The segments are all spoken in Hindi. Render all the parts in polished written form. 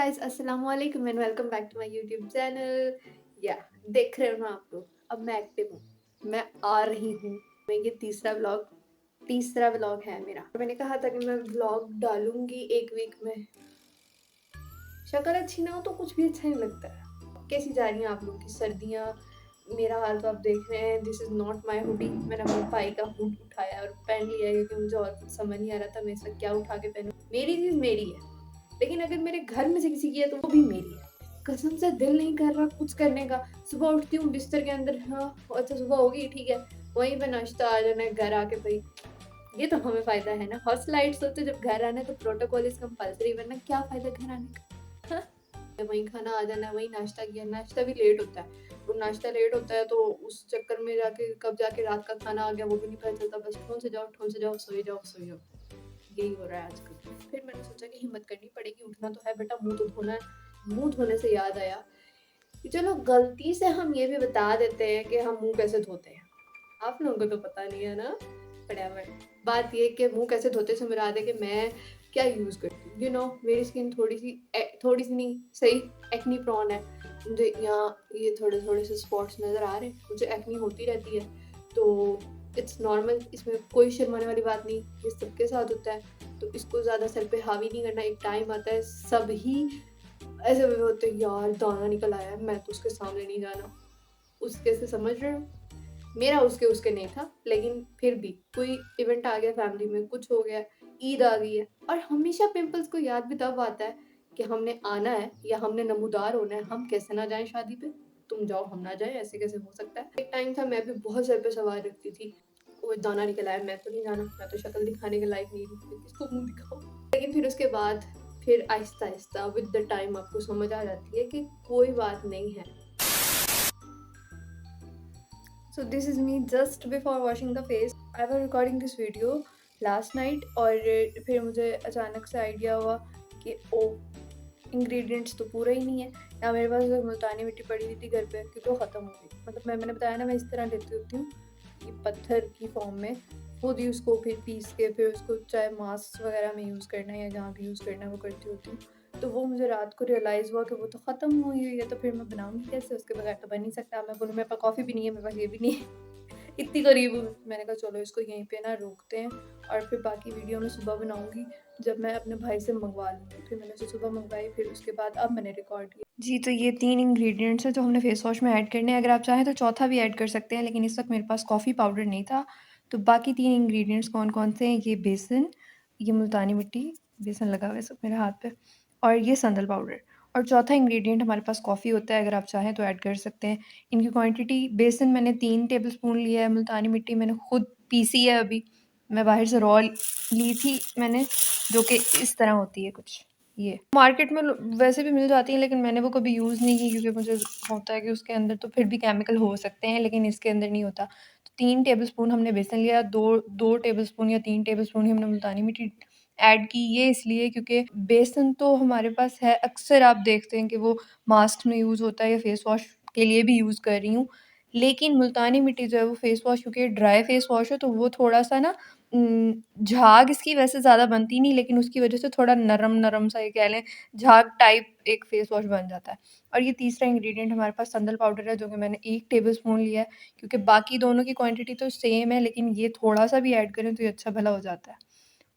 गाइस अस्सलाम वालेकुम and welcome back to my YouTube channel. या देख रहे हो ना आप लोग, अब मैं एक्टिव हूँ, मैं आ रही हूँ। मैं ये तीसरा व्लॉग है मेरा। मैंने कहा था कि मैं व्लॉग डालूंगी एक वीक में। शक्ल अच्छी ना हो तो कुछ भी अच्छा नहीं लगता है। कैसी जा रही हैं आप लोग की सर्दियाँ? मेरा हाल तो आप देख रहे हैं। This is not my hoodie. मैंने अपने भाई का हुड उठाया और पहन लिया क्योंकि मुझे और कुछ समझ नहीं आ रहा था मैं इसका क्या उठा के पहनूं। मेरी चीज मेरी है, लेकिन अगर मेरे घर में से किसी की है तो वो भी मेरी है। कसम से दिल नहीं कर रहा कुछ करने का। सुबह उठती हूँ बिस्तर के अंदर, हाँ अच्छा सुबह होगी ठीक है, वहीं पे नाश्ता आ जाना है घर आके। भाई ये तो हमें फायदा है ना, हॉस्टलाइट्स होते जब घर आना है तो प्रोटोकॉल इज कंपलसरी, वरना क्या फायदा घर आने का। हाँ? वहीं खाना आ जाना है, वहीं नाश्ता किया, नाश्ता भी लेट होता है। और नाश्ता लेट होता है तो उस चक्कर में जाके कब जाके रात का खाना आ गया वो भी नहीं पता चलता। बस ठोन से जाओ सोए जाओ सोए जाओ, यही हो रहा है आजकल। फिर मैंने सोचा कि हिम्मत करनी पड़ेगी, उठना तो है बेटा, मुंह तो धोना है। मुंह धोने से याद आया कि चलो गलती से हम ये भी बता देते हैं कि हम मुंह कैसे धोते हैं। आप लोगों को तो पता नहीं है ना, बराबर। बात ये कि मुंह कैसे धोते से मुराद है कि मैं क्या यूज करती हूँ। मेरी स्किन थोड़ी सी नहीं सही एक्नी प्रोन है। मुझे यहाँ ये थोड़े थोड़े से स्पॉट्स नजर आ रहे हैं, मुझे एक्नी होती रहती है। तो इट्स नॉर्मल, इसमें कोई शर्माने वाली बात नहीं, ये सबके साथ होता है। तो इसको ज़्यादा सर पे हावी नहीं करना। एक टाइम आता है सब ही ऐसे भी होते हैं, यार दाना निकल आया है मैं तो उसके सामने नहीं जाना। उसके से समझ रहे हो, मेरा उसके उसके नहीं था, लेकिन फिर भी कोई इवेंट आ गया फैमिली में, कुछ हो गया, ईद आ गई है। और हमेशा पिंपल्स को याद भी तब आता है कि हमने आना है या हमने नमूदार होना है, हम कैसे ना जाएं शादी पे। तुम जाओ हम ना जाए, ऐसे कैसे हो सकता है। एक टाइम था मैं भी बहुत सर पे सवार रखती थी, वो दाना निकल आया मैं तो नहीं जाना, मैं तो शक्ल दिखाने के लायक नहीं हूँ, किसको मुंह दिखाऊं। लेकिन फिर उसके बाद फिर Aahista Aahista with the time आपको समझ आ जाती है कि कोई बात नहीं है। So this is me just before washing the face. I was recording this video last night और फिर मुझे अचानक से आइडिया हुआ कि ओ इंग्रेडिएंट्स तो पूरा ही नहीं है। यहाँ मेरे पास एक मुल्तानी मिट्टी पड़ी हुई थी घर पे क्योंकि वो ख़त्म हो गई। मतलब मैंने बताया ना, मैं इस तरह लेती होती हूँ कि पत्थर की फॉर्म में खुद ही उसको फिर पीस के फिर उसको चाहे मास्क वगैरह में यूज़ करना है या जहाँ भी यूज़ करना है वो करती होती हूँ। तो वो मुझे रात को रियलाइज़ हुआ कि वो तो ख़त्म हुई हुई है, तो फिर मैं बनाऊँगी कैसे? उसके बगैर तो बन नहीं सकता। मैं बोलूँ मेरे पास कॉफ़ी भी नहीं है, मेरे पास ये भी नहीं है। इतनी करीब हूँ। मैंने कहा चलो इसको यहीं पे ना रोकते हैं और फिर बाकी वीडियो मैं सुबह बनाऊँगी जब मैं अपने भाई से मंगवा लूँगी। फिर मैंने उसे सुबह मंगवाई, फिर उसके बाद अब मैंने रिकॉर्ड किया। जी, तो ये 3 इंग्रेडिएंट्स हैं जो हमने फेस वॉश में ऐड करने हैं। अगर आप चाहें तो चौथा भी ऐड कर सकते हैं, लेकिन इस वक़्त मेरे पास कॉफ़ी पाउडर नहीं था। तो बाकी 3 इंग्रेडिएंट्स कौन-कौन से हैं? ये बेसन, ये मुल्तानी मिट्टी, बेसन लगा हुआ है सब मेरे हाथ पे, और ये संदल पाउडर। और चौथा इंग्रेडिएंट हमारे पास कॉफ़ी होता है, अगर आप चाहें तो ऐड कर सकते हैं। इनकी क्वांटिटी, बेसन मैंने 3 टेबलस्पून लिया है, मुल्तानी मिट्टी मैंने खुद पीसी है अभी। मैं बाहर से रॉ ली थी मैंने, जो कि इस तरह होती है कुछ। ये मार्केट में वैसे भी मिल जाती हैं, लेकिन मैंने वो कभी यूज़ नहीं की क्योंकि मुझे होता है कि उसके अंदर तो फिर भी केमिकल हो सकते हैं, लेकिन इसके अंदर नहीं होता। तो 3 टेबलस्पून हमने बेसन लिया, 2 टेबलस्पून या 3 टेबलस्पून ही हमने मुल्तानी मिट्टी ऐड की। ये इसलिए क्योंकि बेसन तो हमारे पास है, अक्सर आप देखते हैं कि वो मास्क में यूज़ होता है या फेस वॉश के लिए भी यूज़ कर रही हूँ। लेकिन मुल्तानी मिट्टी जो है वो फेस वॉश, क्योंकि ड्राई फेस वॉश है तो वो थोड़ा-सा ना झाग इसकी वैसे ज़्यादा बनती नहीं, लेकिन उसकी वजह से थोड़ा नरम-नरम सा, ये कह लें झाग टाइप एक फेस वॉश बन जाता है। और ये तीसरा इंग्रेडिएंट हमारे पास संदल पाउडर है, जो कि मैंने 1 टेबलस्पून लिया है, क्योंकि बाकी दोनों की क्वांटिटी तो सेम है, लेकिन ये थोड़ा-सा भी ऐड करें तो ये अच्छा भला हो जाता है।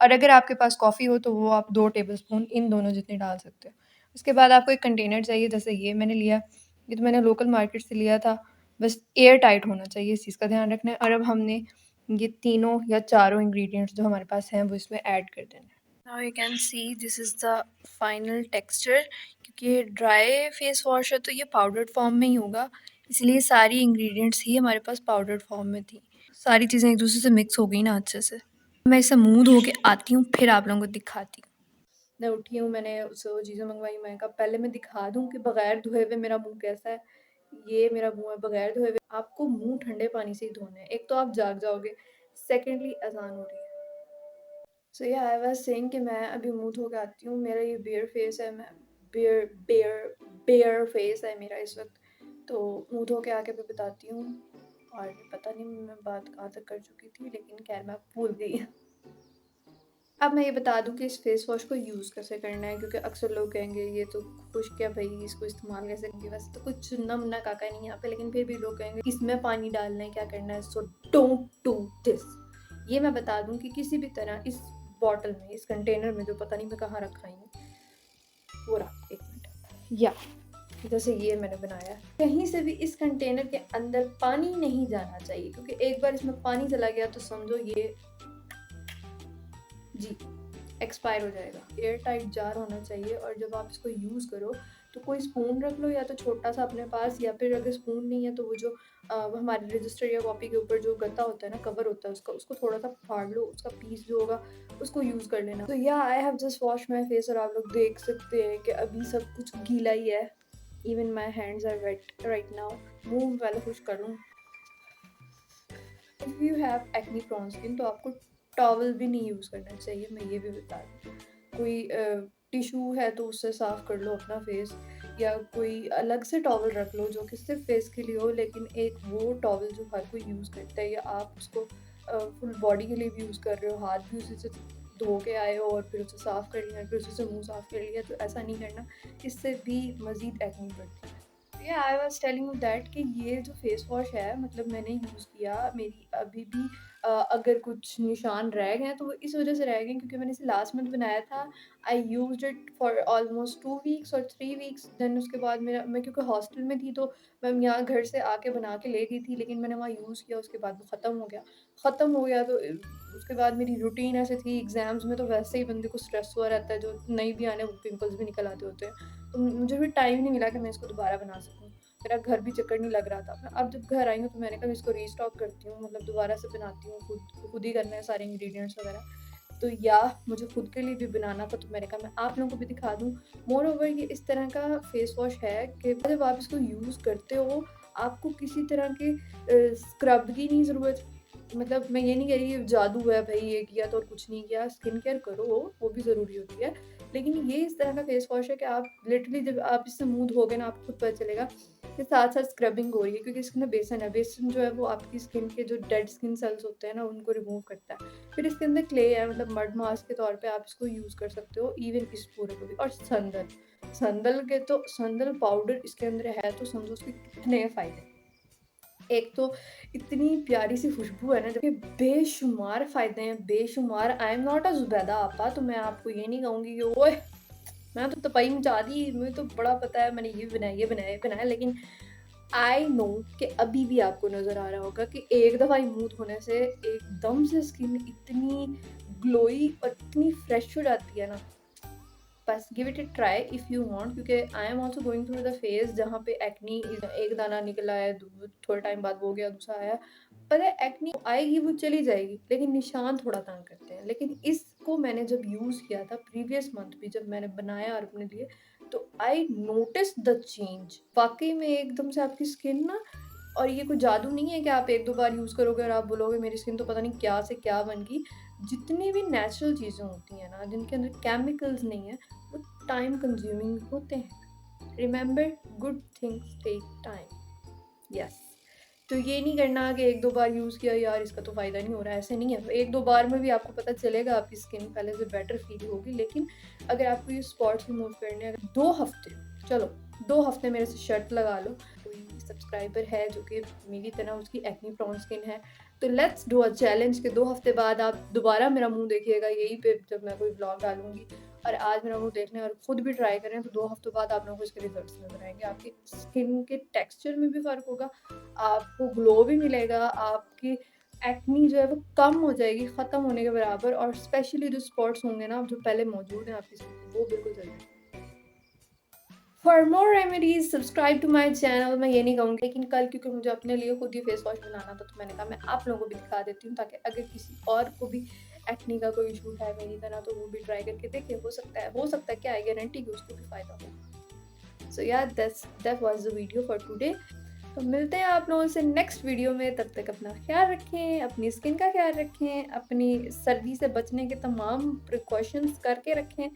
और अगर आपके पास कॉफ़ी हो तो वो आप 2 टेबलस्पून इन दोनों जितने डाल सकते हो। उसके बाद आपको एक कंटेनर चाहिए, जैसे ये मैंने लिया, ये तो मैंने लोकल मार्केट से लिया था। बस एयर टाइट होना चाहिए, इस चीज़ का ध्यान रखना है। और अब हमने ये तीनों या चारों इंग्रेडिएंट्स जो हमारे पास हैं वो इसमें ऐड कर देना है। Now you can see this is the final texture. क्योंकि ये ड्राई फेस वॉश है तो ये पाउडर्ड फॉर्म में ही होगा, इसलिए सारी इंग्रेडिएंट्स ही हमारे पास पाउडर्ड फॉर्म में थी। सारी चीज़ें एक दूसरे से मिक्स हो गई ना अच्छे से। मैं इसे मुँह धो के आती हूँ, फिर आप लोगों को दिखाती हूँ। मैं उठी हूँ, मैंने उससे वो चीज़ें मंगवाई। मैंने कहा पहले मैं दिखा दूँ कि बगैर धोए हुए मेरा मुँह कैसा है। ये मेरा मुँह है बगैर धोए हुए। आपको मुँह ठंडे पानी से ही धोना है, एक तो आप जाग जाओगे, सेकेंडली अज़ान हो रही है। सो या आई वाज़ सेइंग कि मैं अभी मुँह धो के आती हूँ। मेरा ये बेयर फेस है, मैं बेयर बेयर बेयर फेस है मेरा इस वक़्त। तो मुँह धो के आके मैं बताती हूँ। और पता नहीं मैं बात कहाँ तक कर चुकी थी, लेकिन ख़ैर मैं भूल गई। अब मैं ये बता दूँ कि इस फेस वॉश को यूज़ कैसे करना है, क्योंकि अक्सर लोग कहेंगे ये तो खुश्क है भई, इसको इस्तेमाल कैसे करेंगे? वैसे तो कुछ चुनना-मुन्ना काका नहीं है यहाँ पे, लेकिन फिर भी लोग कहेंगे इसमें पानी डालना है, क्या करना है? So don't do this. ये मैं बता दूँ कि किसी भी तरह इस बॉटल में, इस कंटेनर में, जो पता नहीं मैं कहाँ रखा हूँ, वो रहा 1 मिनट, या जैसे ये मैंने बनाया है, कहीं से भी इस कंटेनर के अंदर पानी नहीं जाना चाहिए, क्योंकि एक बार इसमें पानी चला गया तो समझो ये जी एक्सपायर हो जाएगा। एयर टाइट जार होना चाहिए, और जब आप इसको यूज़ करो तो कोई स्पून रख लो, या तो छोटा सा अपने पास, या फिर अगर स्पून नहीं है तो वो जो हमारे रजिस्टर या कॉपी के ऊपर जो गत्ता होता है ना, कवर होता है उसका, उसको थोड़ा सा फाड़ लो, उसका पीस जो होगा उसको यूज़ कर लेना। तो या I have just wash my face, और आप लोग देख सकते हैं कि अभी सब कुछ गीला ही है। Even my hands are wet right now. मुंह पहले खुश कर लूँ। If you have acne prone skin तो आपको टॉवल भी नहीं यूज़ करना चाहिए, मैं ये भी बता दूँ। कोई टिश्यू है तो उससे साफ़ कर लो अपना फेस, या कोई अलग से टॉवल रख लो जो कि सिर्फ़ फेस के लिए हो, लेकिन एक वो टॉवल जो हर कोई यूज़ करता है, या आप उसको फुल बॉडी के लिए भी यूज़ कर रहे हो, हाथ भी उसी से धो के आए हो और फिर उसे साफ़ कर लिया, फिर उसी से मुँह साफ़ कर लिया, तो ऐसा नहीं करना, इससे भी मज़ीद एक्ने बढ़ती है। या I was telling you that कि ये जो फेस वॉश है, मतलब मैंने यूज़ किया, मेरी अभी भी अगर कुछ निशान रह गए हैं तो वो इस वज़ह से रह गए हैं क्योंकि मैंने इसे लास्ट मंथ बनाया था। I used it for almost 2 weeks और 3 वीक्स, देन उसके बाद मैं क्योंकि हॉस्टल में थी, तो मैं यहाँ घर से आके बना के ले गई थी, लेकिन मैंने वहाँ यूज़ किया, उसके बाद वो ख़त्म हो गया। ख़त्म हो गया तो उसके बाद मेरी रूटीन ऐसे थी, एग्ज़ाम्स में तो वैसे ही बंदे को स्ट्रेस हुआ रहता है, जो नहीं भी आने वो पिंपल्स भी निकल आते होते हैं। तो मुझे भी टाइम नहीं मिला कि मैं इसको दोबारा बना सकूँ। मेरा घर भी चक्कर नहीं लग रहा था। मैं अब जब घर आई हूँ तो मैंने कहा इसको रीस्टॉक करती हूँ, मतलब दोबारा से बनाती हूँ, खुद ही करना है सारे इंग्रीडिएंट्स वगैरह। तो या मुझे खुद के लिए भी बनाना था, तो मैंने कहा मैं आप लोगों को भी दिखा दूँ। मोरओवर ये इस तरह का फेस वॉश है कि जब आप इसको यूज़ करते हो, आपको किसी तरह के स्क्रब की नहीं ज़रूरत। मतलब मैं ये नहीं कह रही जादू है भई, ये किया तो और कुछ नहीं किया, स्किन केयर करो, वो भी ज़रूरी होती है। लेकिन ये इस तरह का फेस वॉश है कि आप लिटरली जब आप इससे मुँह धोगे ना, आपको खुद पता चलेगा के साथ-साथ स्क्रबिंग हो रही है, क्योंकि इसके अंदर बेसन है। बेसन जो है वो आपकी स्किन के जो डेड स्किन सेल्स होते हैं ना, उनको रिमूव करता है। फिर इसके अंदर क्ले है, मतलब मड मास्क के तौर पे आप इसको यूज़ कर सकते हो, इवन इस पूरे को भी। और संदल पाउडर इसके अंदर है तो समझो उसके कितने फ़ायदे। एक तो इतनी प्यारी सी खुशबू है ना, जबकि बेशुमार फ़ायदे हैं, बेशुमार। I am not a Zubaida आपा, तो मैं आपको ये नहीं कहूँगी कि ओए! मैं तो तपई मचा दी, मुझे तो बड़ा पता है, मैंने ये भी बनाया, ये बनाया, ये बनाया। लेकिन आई नो कि अभी भी आपको नज़र आ रहा होगा कि एक दफ़ा ही मुँह धोने से एकदम से स्किन इतनी ग्लोई और इतनी फ्रेश हो जाती है ना, बस give it a try if you want, क्योंकि I am also going through the phase जहाँ पे एक्ने एक दाना निकला है, थोड़े टाइम बाद वो गया, दूसरा आया। पता है एक्ने आएगी वो चली जाएगी, लेकिन निशान थोड़ा तंग करते हैं। लेकिन इसको मैंने जब यूज़ किया था प्रीवियस मंथ भी, जब मैंने बनाया और अपने लिए, तो आई नोटिस द चेंज। वाक़ई में एकदम से आपकी स्किन ना, और ये कोई जादू नहीं है कि आप 1-2 बार यूज़ करोगे और आप बोलोगे मेरी स्किन तो पता नहीं क्या से क्या बन गई। जितनी भी नेचुरल चीज़ें होती हैं ना, जिनके अंदर केमिकल्स नहीं है, वो टाइम कंज्यूमिंग होते हैं। Remember, good things take time. Yes. तो ये नहीं करना कि 1-2 बार यूज़ किया, यार इसका तो फ़ायदा नहीं हो रहा है, ऐसे नहीं है। 1-2 बार में भी आपको पता चलेगा, आपकी स्किन पहले से बेटर फ़ील होगी। लेकिन अगर आपको ये स्पॉट्स रिमूव करने हैं, 2 हफ़्ते, चलो 2 हफ़्ते मेरे से शर्त लगा लो। कोई सब्सक्राइबर है जो कि मेरी तरह उसकी एक्ने प्रोन स्किन है, तो लेट्स डू अ चैलेंज कि 2 हफ़्ते बाद आप दोबारा मेरा मुँह देखिएगा यहीं पे, जब मैं कोई व्लॉग डालूँगी। और आज मेरा मुँह देखने और खुद भी ट्राई करें, तो 2 हफ़्तों बाद आप लोगों को इसके रिज़ल्ट्स नज़र आएँगे। आपकी स्किन के टेक्सचर में भी फ़र्क होगा, आपको ग्लो भी मिलेगा, आपकी एक्नी जो है वो कम हो जाएगी, ख़त्म होने के बराबर, और स्पेशली जो स्पॉट्स होंगे ना, जो पहले मौजूद हैं आपकी स्किन पे, वो बिल्कुल चले जाएँगे। For more remedies subscribe to my channel. मैं ये नहीं कहूँगी, लेकिन कल क्योंकि मुझे अपने लिए खुद ही फेस वॉश बनाना था, तो मैंने कहा मैं आप लोगों को भी दिखा देती हूँ, ताकि अगर किसी और को भी एक्ने का कोई इशू है मेरी तरह, तो वो भी ट्राई करके देखे। हो सकता है क्या है, गारंटी कि उसको भी फ़ायदा हो। सो या that was the video for today. तो मिलते हैं आप लोगों से नेक्स्ट वीडियो में, तब तक अपना ख्याल रखें, अपनी स्किन का ख्याल रखें, अपनी सर्दी से बचने के तमाम प्रिकॉशंस करके रखें।